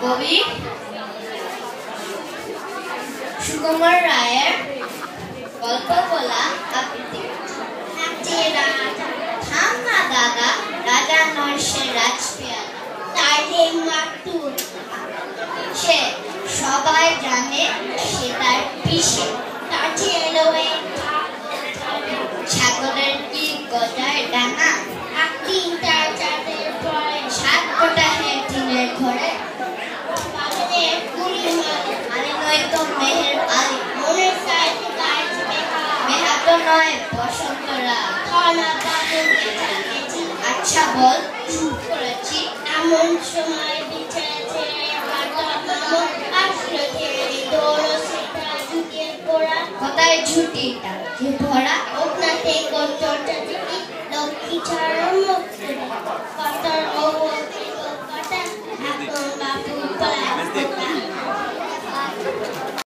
কবি সুকুমার রায়ের গল্প বলা আবৃত্তি। থামা দাদা, রাজা নয় সে রাজপিয়ালা, তার মাতু সে সবাই জানে, সে তার পিসে। তার ছাগলের কি গজায় ডানা, একদিন তার চাঁদের পরে সাত গোটা টিনের ঘরে। আলী নয় তো মেহের আলী, মনের সাইতে মেহাতো নয় বসন্তরা। আচ্ছা বল, চুপ করেছি এমন সময় বিছানা ছেড়ে আসলো ঠেলে দৌড় সেটা ঝুঁকে পড়া। কোথায় ঝুঁটিটা যে ভরা, আপনাতে কত